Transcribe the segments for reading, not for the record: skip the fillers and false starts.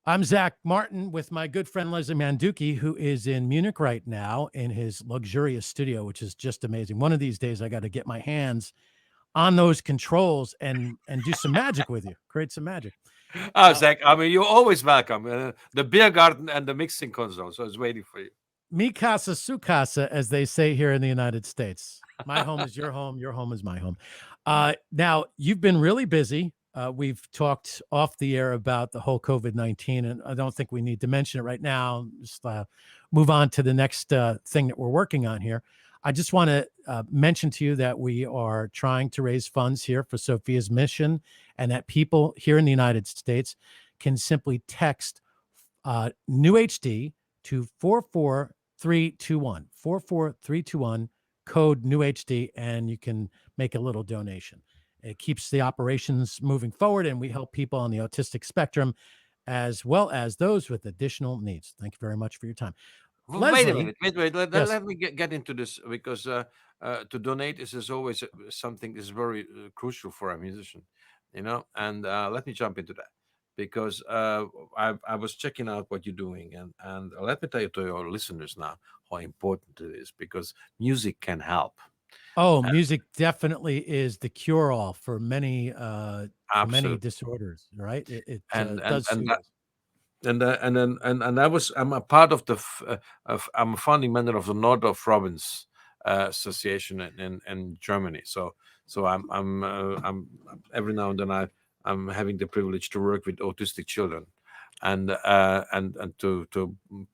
I'm Zach Martin with my good friend Leslie Mandoki, who is in Munich right now in his luxurious studio, which is just amazing. One of these days, I got to get my hands on those controls and do some magic with you, create some magic. Oh, Uh, Zach, I mean, you're always welcome. The beer garden and the mixing console, so it's waiting for you. Mi casa su casa, as they say here in the United States. My home is your home is my home. Now, you've been really busy. We've talked off the air about the whole COVID-19, and I don't think we need to mention it right now. Just move on to the next thing that we're working on here. I just want to mention to you that we are trying to raise funds here for Sophia's mission, and that people here in the United States can simply text New HD to 44321, 44321, code New HD, and you can make a little donation. It keeps the operations moving forward, and we help people on the autistic spectrum as well as those with additional needs. Thank you very much for your time. Wait a Leslie, minute. Wait. yes. Let me get into this because to donate is always something is very crucial for a musician, you know. And let me jump into that because I was checking out what you're doing, and let me tell you to your listeners now how important it is because music can help. Oh, Uh, music definitely is the cure all for many Absolutely. disorders, right? It And and does and soothe us. and then and I'm a part of I'm a founding member of the North Province Association in Germany. So I'm every now and then I'm having the privilege to work with autistic children and to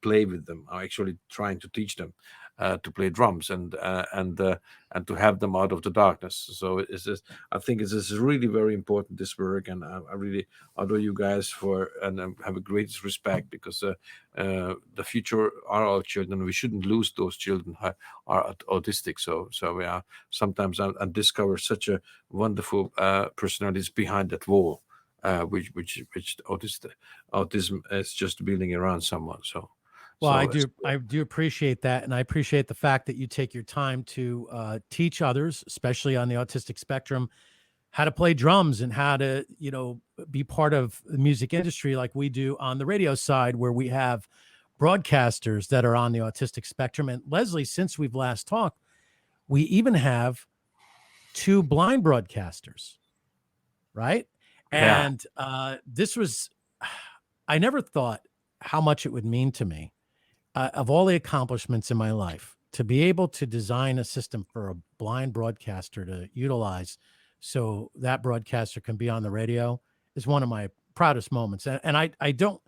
play with them. I'm actually trying to teach them to play drums and to have them out of the darkness. So it's just, I think it's just really very important this work, and I really adore you guys for and have a greatest respect because the future are our children. We shouldn't lose those children who are autistic. So we are sometimes I discover such a wonderful personalities behind that wall, which autism is just building around someone. So Well, so it's, I do appreciate that, and I appreciate the fact that you take your time to teach others, especially on the autistic spectrum, how to play drums and how to, be part of the music industry like we do on the radio side, where we have broadcasters that are on the autistic spectrum. And Leslie, since we've last talked, we even have two blind broadcasters, right? yeah. And this was, I never thought how much it would mean to me of all the accomplishments in my life, to be able to design a system for a blind broadcaster to utilize so that broadcaster can be on the radio is one of my proudest moments. And I don't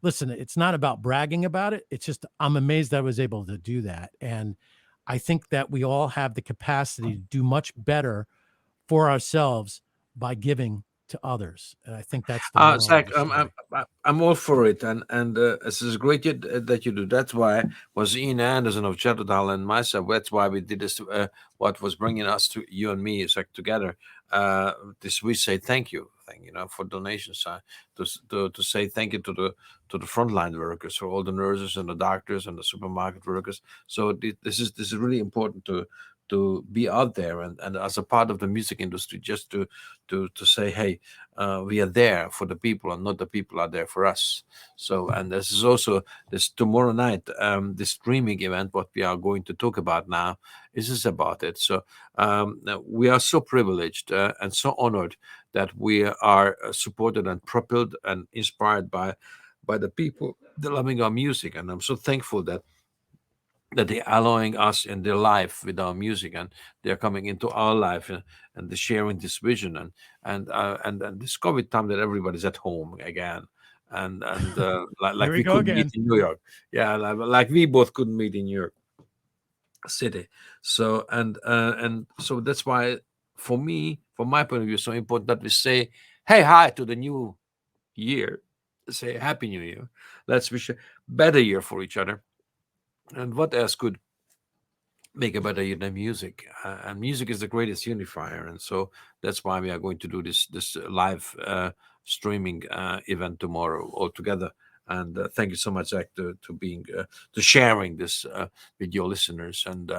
listen, it's not about bragging about it. It's just I'm amazed that I was able to do that. And I think that we all have the capacity to do much better for ourselves by giving to others. And I think that's the moral of Zach, the story. I'm all for it, and this is great that you do. That's why was Ian Anderson of Chatterdal and myself. That's why we did this. What was bringing us to you and me, Zach, together. This we say thank you, thing, for donations. To say thank you to the frontline workers, for all the nurses and the doctors and the supermarket workers. So this is really important to be out there and as a part of the music industry, just to say, hey, we are there for the people and not the people are there for us. So, and this is also this tomorrow night, this streaming event what we are going to talk about now is about it. So now we are so privileged and so honored that we are supported and propelled and inspired by the people that loving our music, and I'm so thankful that they're allowing us in their life with our music, and they're coming into our life, and they're sharing this vision, and this COVID time that everybody's at home again, and Here like we we go couldn't meet again. in New York. Yeah, like we both couldn't meet in New York City. So and so that's why, for me, from my point of view, it's so important that we say, hey, hi to the new year, say happy new year, let's wish a better year for each other. And what else could make a better year than music? And music is the greatest unifier, and so that's why we are going to do this live streaming event tomorrow all together. And thank you so much, Zach, to being to sharing this with your listeners, and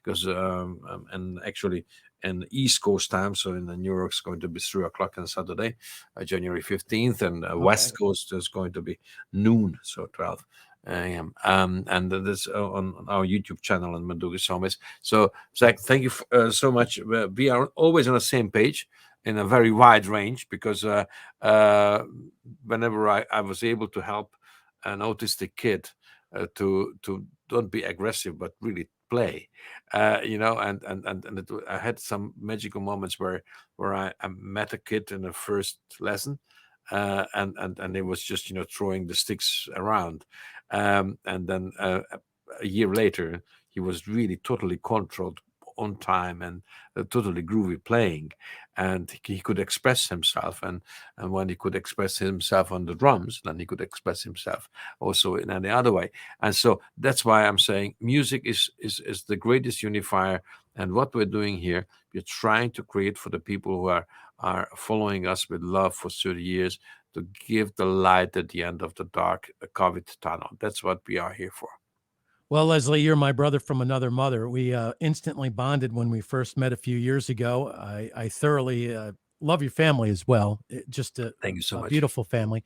because and actually in East Coast time. So in the New York's going to be 3 o'clock on Saturday, January 15th, and Okay. West Coast is going to be noon, so 12 a.m. And this on our YouTube channel on Mandoki-Soulmates. So Zach, thank you so much. We are always on the same page in a very wide range because uh, whenever I was able to help an autistic kid to don't be aggressive but really play, I had some magical moments where I met a kid in the first lesson, and it was just throwing the sticks around, and then a year later he was really totally controlled on time and totally groovy playing, and he could express himself, and when he could express himself on the drums, then he could express himself also in any other way. And so that's why I'm saying music is the greatest unifier. And what we're doing here, we're trying to create for the people who are following us with love for 30 years, to give the light at the end of the dark COVID tunnel. That's what we are here for. Well, Leslie, you're my brother from another mother. We instantly bonded when we first met a few years ago. I thoroughly love your family as well. Just Thank you so a much. beautiful family.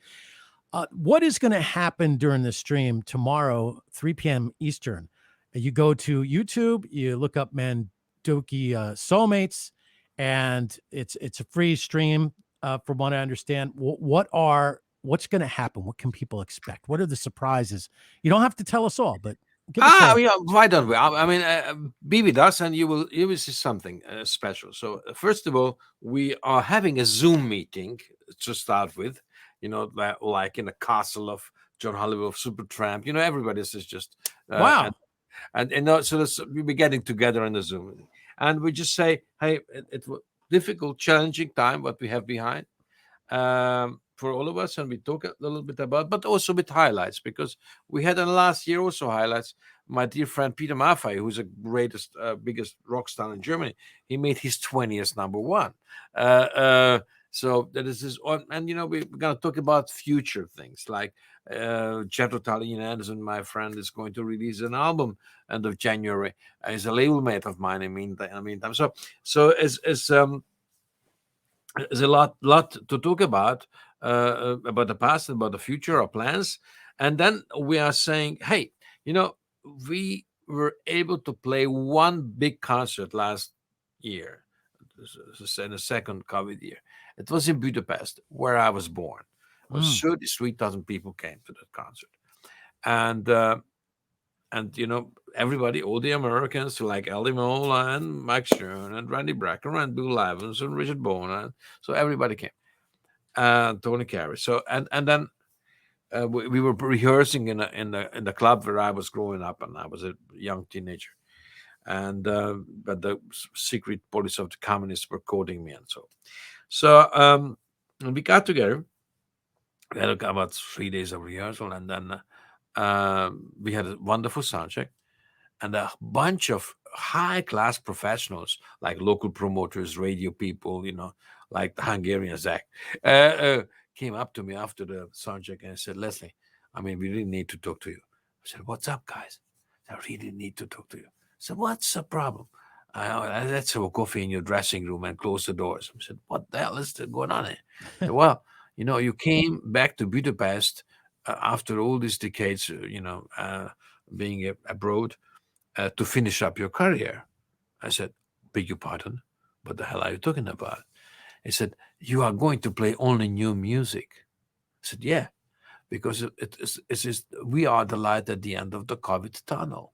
What is going to happen during the stream tomorrow, 3 p.m. Eastern? You go to YouTube, you look up Mandoki Soulmates, and it's a free stream. From what I understand, what's going to happen? What can people expect? What are the surprises? You don't have to tell us all, but give us a. Yeah, why don't we? I mean, be with us, and you will see something special. So first of all, we are having a Zoom meeting to start with. Like in a castle of John Hollywood of Supertramp. Everybody's is just uh, and Wow. so we'll be getting together in the Zoom, and we just say, hey, it was difficult, challenging time what we have behind, for all of us, and we talk a little bit about, but also with highlights, because we had in the last year also highlights. My dear friend Peter Maffay, who's the greatest, biggest rock star in Germany, he made his 20th number one. So that is his on, and we're gonna talk about future things like Jethro Tull Anderson, my friend, is going to release an album end of January. He's a label mate of mine. In the meantime, so there's a lot to talk about the past, about the future, our plans. And then we are saying, hey, you know we were able to play one big concert last year. This is in the second COVID year. It was in Budapest, where I was born. It was Mm. 33,000 people came to that concert. And everybody, all the Americans like Ellie Mola and Mike Stern and Randy Brecker and Bill Evans and Richard Bona. So everybody came. Tony Carey. So and then we were rehearsing in the club where I was growing up, and I was a young teenager. And but the secret police of the communists were coding me, and so and we got together. We had about 3 days of rehearsal, and then we had a wonderful sound check, and a bunch of high class professionals like local promoters, radio people, like the Hungarian Zach, uh, uh, came up to me after the sound check and said, Leslie, I mean, we really need to talk to you. I said, what's up, guys? I really need to talk to you. I said, what's the problem? Let's have a coffee in your dressing room and close the doors. I said, what the hell is going on here? I said, well, you came back to Budapest after all these decades, being abroad, to finish up your career. I said, beg your pardon? What the hell are you talking about? He said, you are going to play only new music. I said, yeah, because we are the light at the end of the COVID tunnel.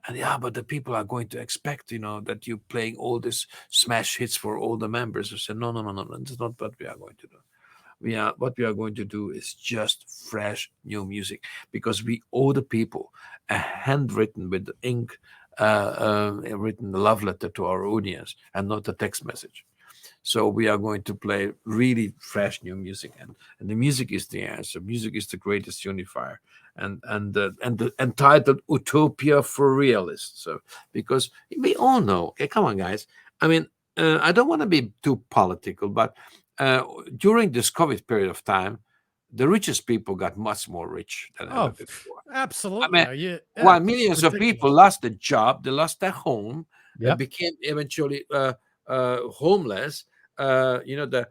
And yeah, but the people are going to expect, that you playing all these smash hits for all the members. I said, no, no, no, no, no, that's not what we are going to do. What we are going to do is just fresh new music, because we owe the people a handwritten with ink, written love letter to our audience, and not a text message. So we are going to play really fresh new music, and the music is the answer. Music is the greatest unifier, and the entitled Utopia for Realists. So because we all know, okay, come on, guys. I mean, I don't want to be too political, but uh, during this COVID period of time, the richest people got much more rich than ever Oh, before. I absolutely. mean, Are you? Yeah, while it's millions of people ridiculous. lost their job, they lost their home, Yep. became eventually homeless. The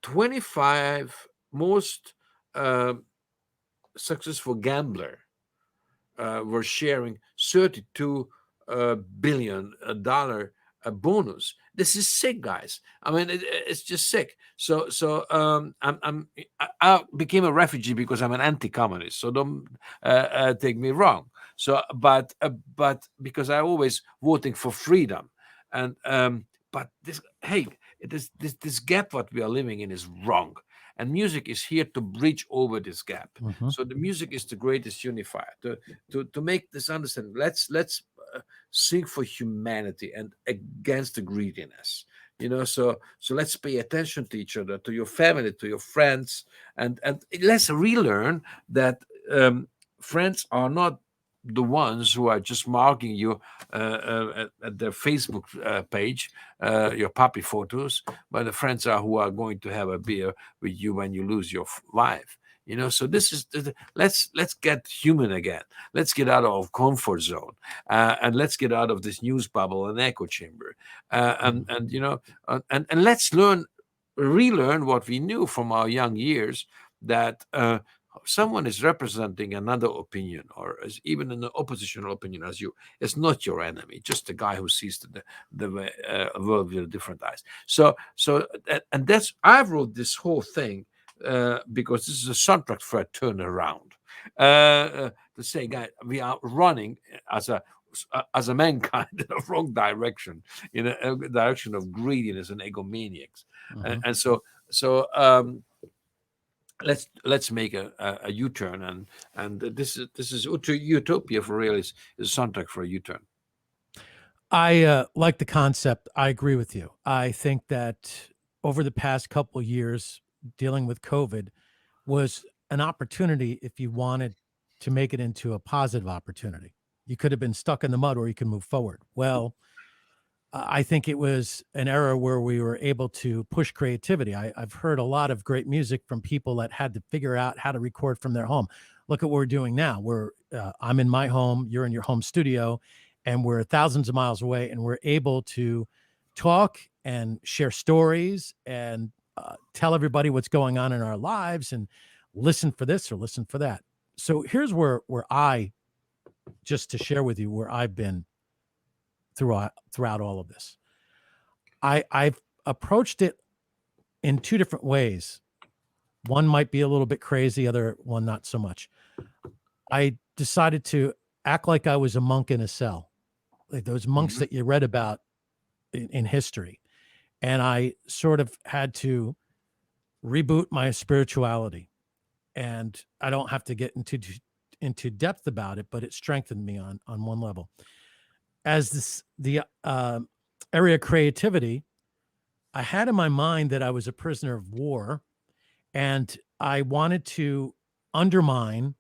25 most uh, successful gambler were sharing 32 billion dollar bonus. This is sick, guys. I mean, it's just sick. I became a refugee because I'm an anti-communist. So don't take me wrong. But because I always voting for freedom, and but this, hey, this gap what we are living in is wrong, and music is here to bridge over this gap. Mhm. So the music is the greatest unifier to make this understand. Let's sing for humanity and against the greediness. So let's pay attention to each other, to your family, to your friends, and let's relearn that friends are not the ones who are just marking you at their Facebook page, your puppy photos, but the friends are who are going to have a beer with you when you lose your wife. So this is let's get human again. Let's get out of comfort zone, and let's get out of this news bubble and echo chamber, and let's relearn what we knew from our young years, that someone is representing another opinion, or is even an oppositional opinion as you, is not your enemy, just a guy who sees the world with different eyes. And that's, I wrote this whole thing because this is a soundtrack for a turnaround. To say, guys, we are running as a mankind in the wrong direction, in a direction of greediness and egomaniacs. Mhm. And so let's make a U-turn, and this is utopia for real, is a soundtrack for a U-turn. I like the concept. I agree with you. I think that over the past couple years, dealing with COVID was an opportunity if you wanted to make it into a positive opportunity. You could have been stuck in the mud or you can move forward. Well, I think it was an era where we were able to push creativity. I've heard a lot of great music from people that had to figure out how to record from their home. Look at what we're doing now. I'm in my home, you're in your home studio, and we're thousands of miles away, and we're able to talk and share stories and tell everybody what's going on in our lives and listen for this or listen for that. So here's where I, just to share with you where I've been throughout all of this. I've approached it in two different ways. One might be a little bit crazy, other one not so much. I decided to act like I was a monk in a cell, like those monks Mhm. that you read about in history. And I sort of had to reboot my spirituality. And I don't have to get into depth about it, but it strengthened me on one level. As the area of creativity, I had in my mind that I was a prisoner of war, and I wanted to undermine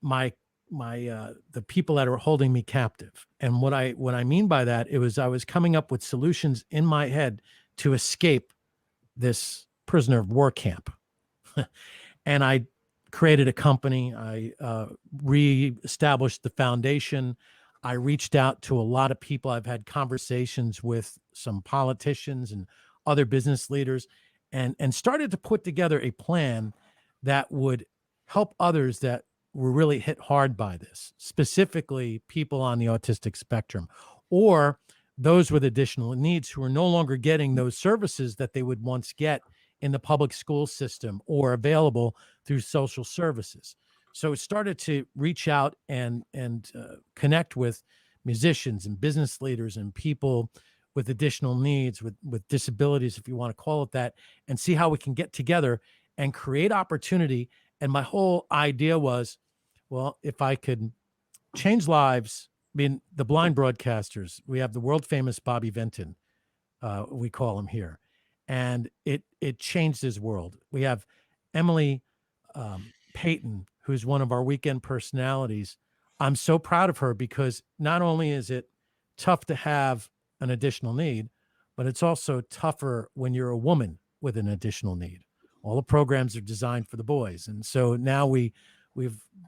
my the people that are holding me captive. And what I mean by that, it was I was coming up with solutions in my head to escape this prisoner of war camp. And I created a company. I reestablished the foundation. I reached out to a lot of people. I've had conversations with some politicians and other business leaders, and started to put together a plan that would help others that were really hit hard by this, specifically people on the autistic spectrum, or those with additional needs who are no longer getting those services that they would once get in the public school system or available through social services. So it started to reach out and connect with musicians and business leaders and people with additional needs, with disabilities, if you want to call it that, and see how we can get together and create opportunity. And my whole idea was, well, if I could change lives. I mean, the blind broadcasters, we have the world famous Bobby Vinton, we call him here, and it changed his world. We have Emily Payton, who's one of our weekend personalities. I'm so proud of her because not only is it tough to have an additional need, but it's also tougher when you're a woman with an additional need. All the programs are designed for the boys, and so now we've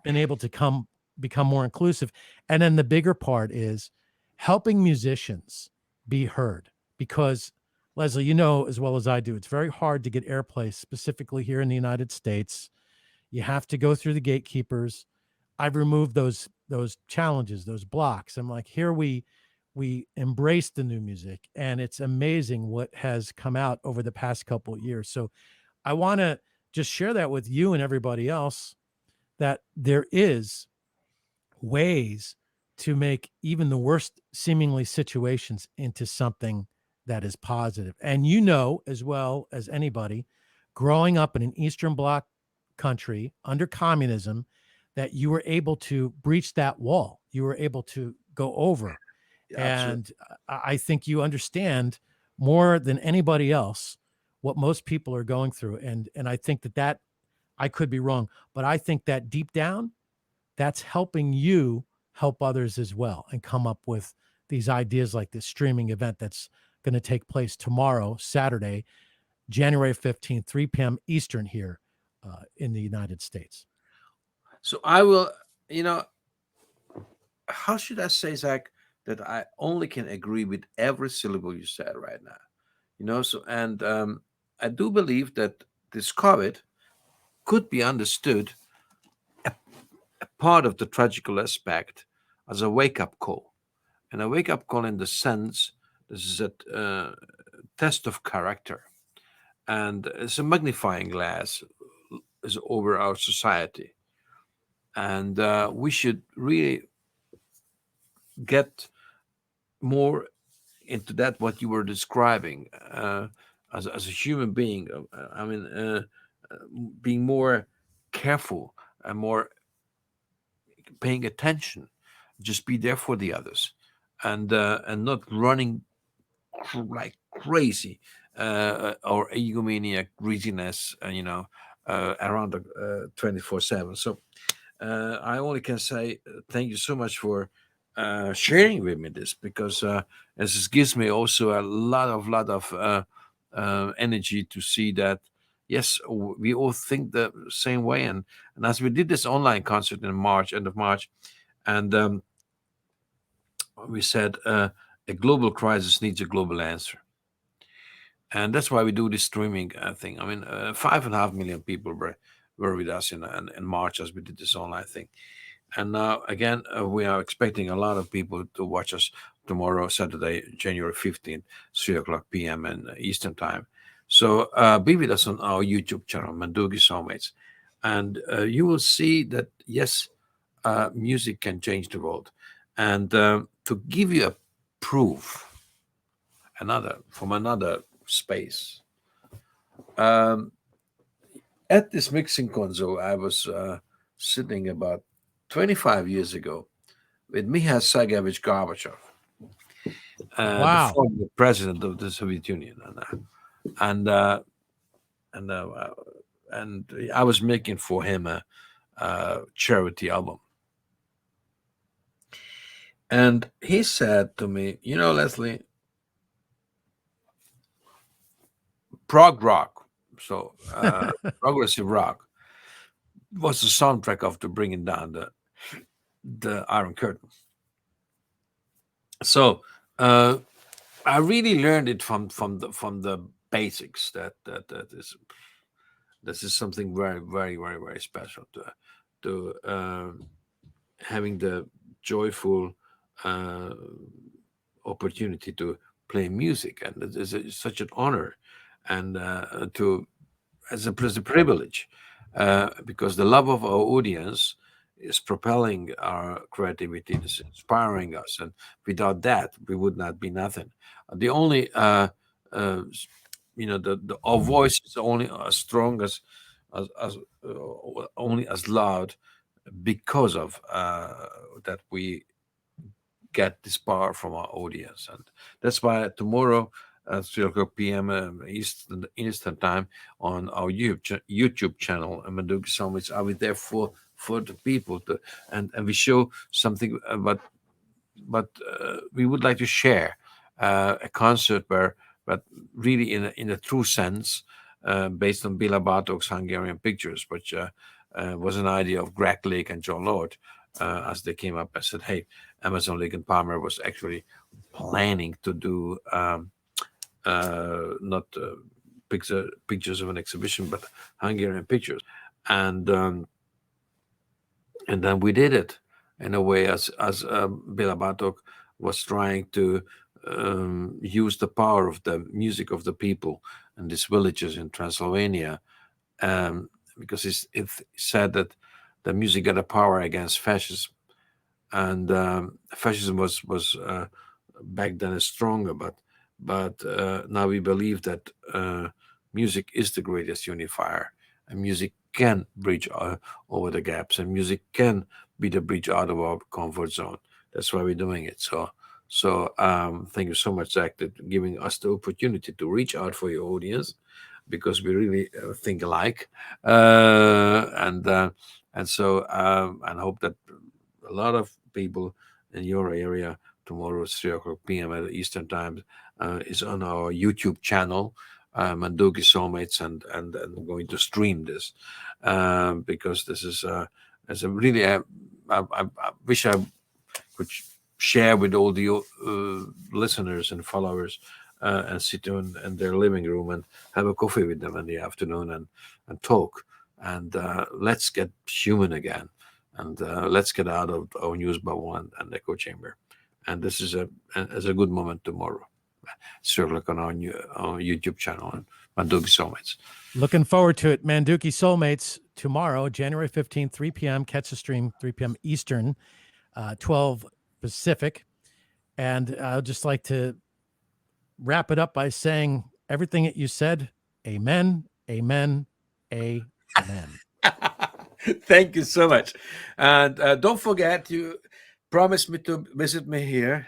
been able to become more inclusive. And then the bigger part is helping musicians be heard. Because, Leslie, you know as well as I do, it's very hard to get airplay, specifically here in the United States. You have to go through the gatekeepers. I've removed those challenges, those blocks. I'm like, here we embrace the new music, and it's amazing what has come out over the past couple of years. So I want to just share that with you and everybody else, that there is ways to make even the worst seemingly situations into something that is positive. And you know as well as anybody, growing up in an Eastern Bloc country under communism, that you were able to breach that wall. You were able to go over. Yeah, absolutely. And I think you understand more than anybody else what most people are going through. And I think that I could be wrong, but I think that deep down, that's helping you help others as well and come up with these ideas like this streaming event that's going to take place tomorrow, Saturday, January 15th, 3 p.m. Eastern here in the United States. So I will, how should I say, Zach, that I only can agree with every syllable you said right now. So, and I do believe that this COVID could be understood a part of the tragical aspect as a wake up call. And a wake up call in the sense this is a test of character, and it's a magnifying glass is over our society. And we should really get more into that what you were describing as a human being. Uh, being more careful and more paying attention, just be there for the others, and not running like crazy, or egomaniac greediness, around the 24/7. So I only can say thank you so much for sharing with me this, because this gives me also a lot of energy to see that yes, we all think the same way. And as we did this online concert in March, end of March, and we said a global crisis needs a global answer, and that's why we do this streaming thing. I mean, 5.5 million people were with us in March as we did this online thing. And now again, we are expecting a lot of people to watch us tomorrow, Saturday, January 15th, 3 o'clock p.m. in Eastern Time. So be with us on our YouTube channel, Mandoki-Soulmates. And you will see that, yes, music can change the world. And to give you a proof, another space, um, at this mixing console, I was sitting about 25 years ago with Mikhail Sergeyevich Gorbachev, the Wow. former president of the Soviet Union, and and uh, and I was making for him a charity album, and he said to me, Leslie, prog rock, so progressive rock, was the soundtrack of the bringing down the Iron Curtain. So I really learned it from the basics. This is something very, very, very, very special to having the joyful uh, opportunity to play music, and it's such an honor, and to as a privilege, because the love of our audience is propelling our creativity, is inspiring us, and without that, we would not be nothing. The only, our voice is only as strong as only as loud because of that we get this power from our audience. And that's why tomorrow at 3 o'clock p.m. Eastern time on our YouTube channel, Mandoki-Soulmates, are we there for the people and we show something, but we would like to share a concert but really in a true sense, based on Bela Bartok's Hungarian Pictures, which was an idea of Greg Lake and John Lord. as they came up. I said, "Hey, Amazon Lake and Palmer was actually planning to do not pictures of an exhibition, but Hungarian pictures, and and then we did it in a way as Bela Bartok was trying to use the power of the music of the people in these villages in Transylvania, um, because it said that the music got a power against fascism, and fascism was back then is stronger, but now we believe that music is the greatest unifier, and music can bridge over the gaps, and music can be the bridge out of our comfort zone. That's why we're doing it. So thank you so much, Zach, that giving us the opportunity to reach out for your audience, because we really think alike, and hope that a lot of people in your area tomorrow at 3 o'clock p.m. at Eastern Time is on our YouTube channel, Mandoki-Soulmates, and going to stream this, because this is a really I wish I could share with all the listeners and followers, and sit in their living room and have a coffee with them in the afternoon, and talk, and let's get human again, and let's get out of our news bubble and echo chamber. And this is a good moment tomorrow. Circle on our YouTube channel, and Mandoki Soulmates. Looking forward to it. Mandoki Soulmates tomorrow, January 15th, 3 p.m. Catch the stream, 3 p.m. Eastern, 12 Pacific. And I'd just like to wrap it up by saying everything that you said. Amen, amen, amen. Thank you so much. And don't forget, you promised me to visit me here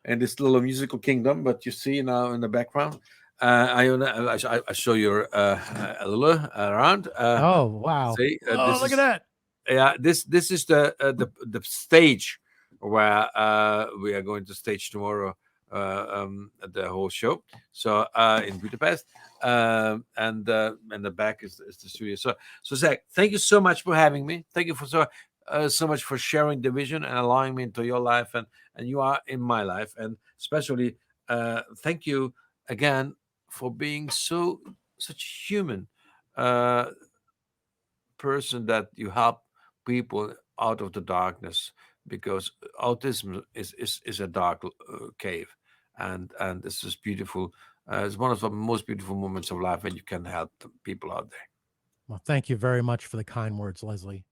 in this little musical kingdom, but you see now in the background. I show you a little around. Oh, wow. See, Oh, this look at is that. this is the stage where we are going to stage tomorrow, the whole show. So in Budapest, and the back is the studio. So Zach, thank you so much for having me. Thank you for so much for sharing the vision and allowing me into your life, and you are in my life, and especially thank you again for being such a human uh, person, that you help people out of the darkness, because autism is a dark cave, and this is beautiful. It's one of the most beautiful moments of life when you can help the people out there. Well, thank you very much for the kind words, Leslie.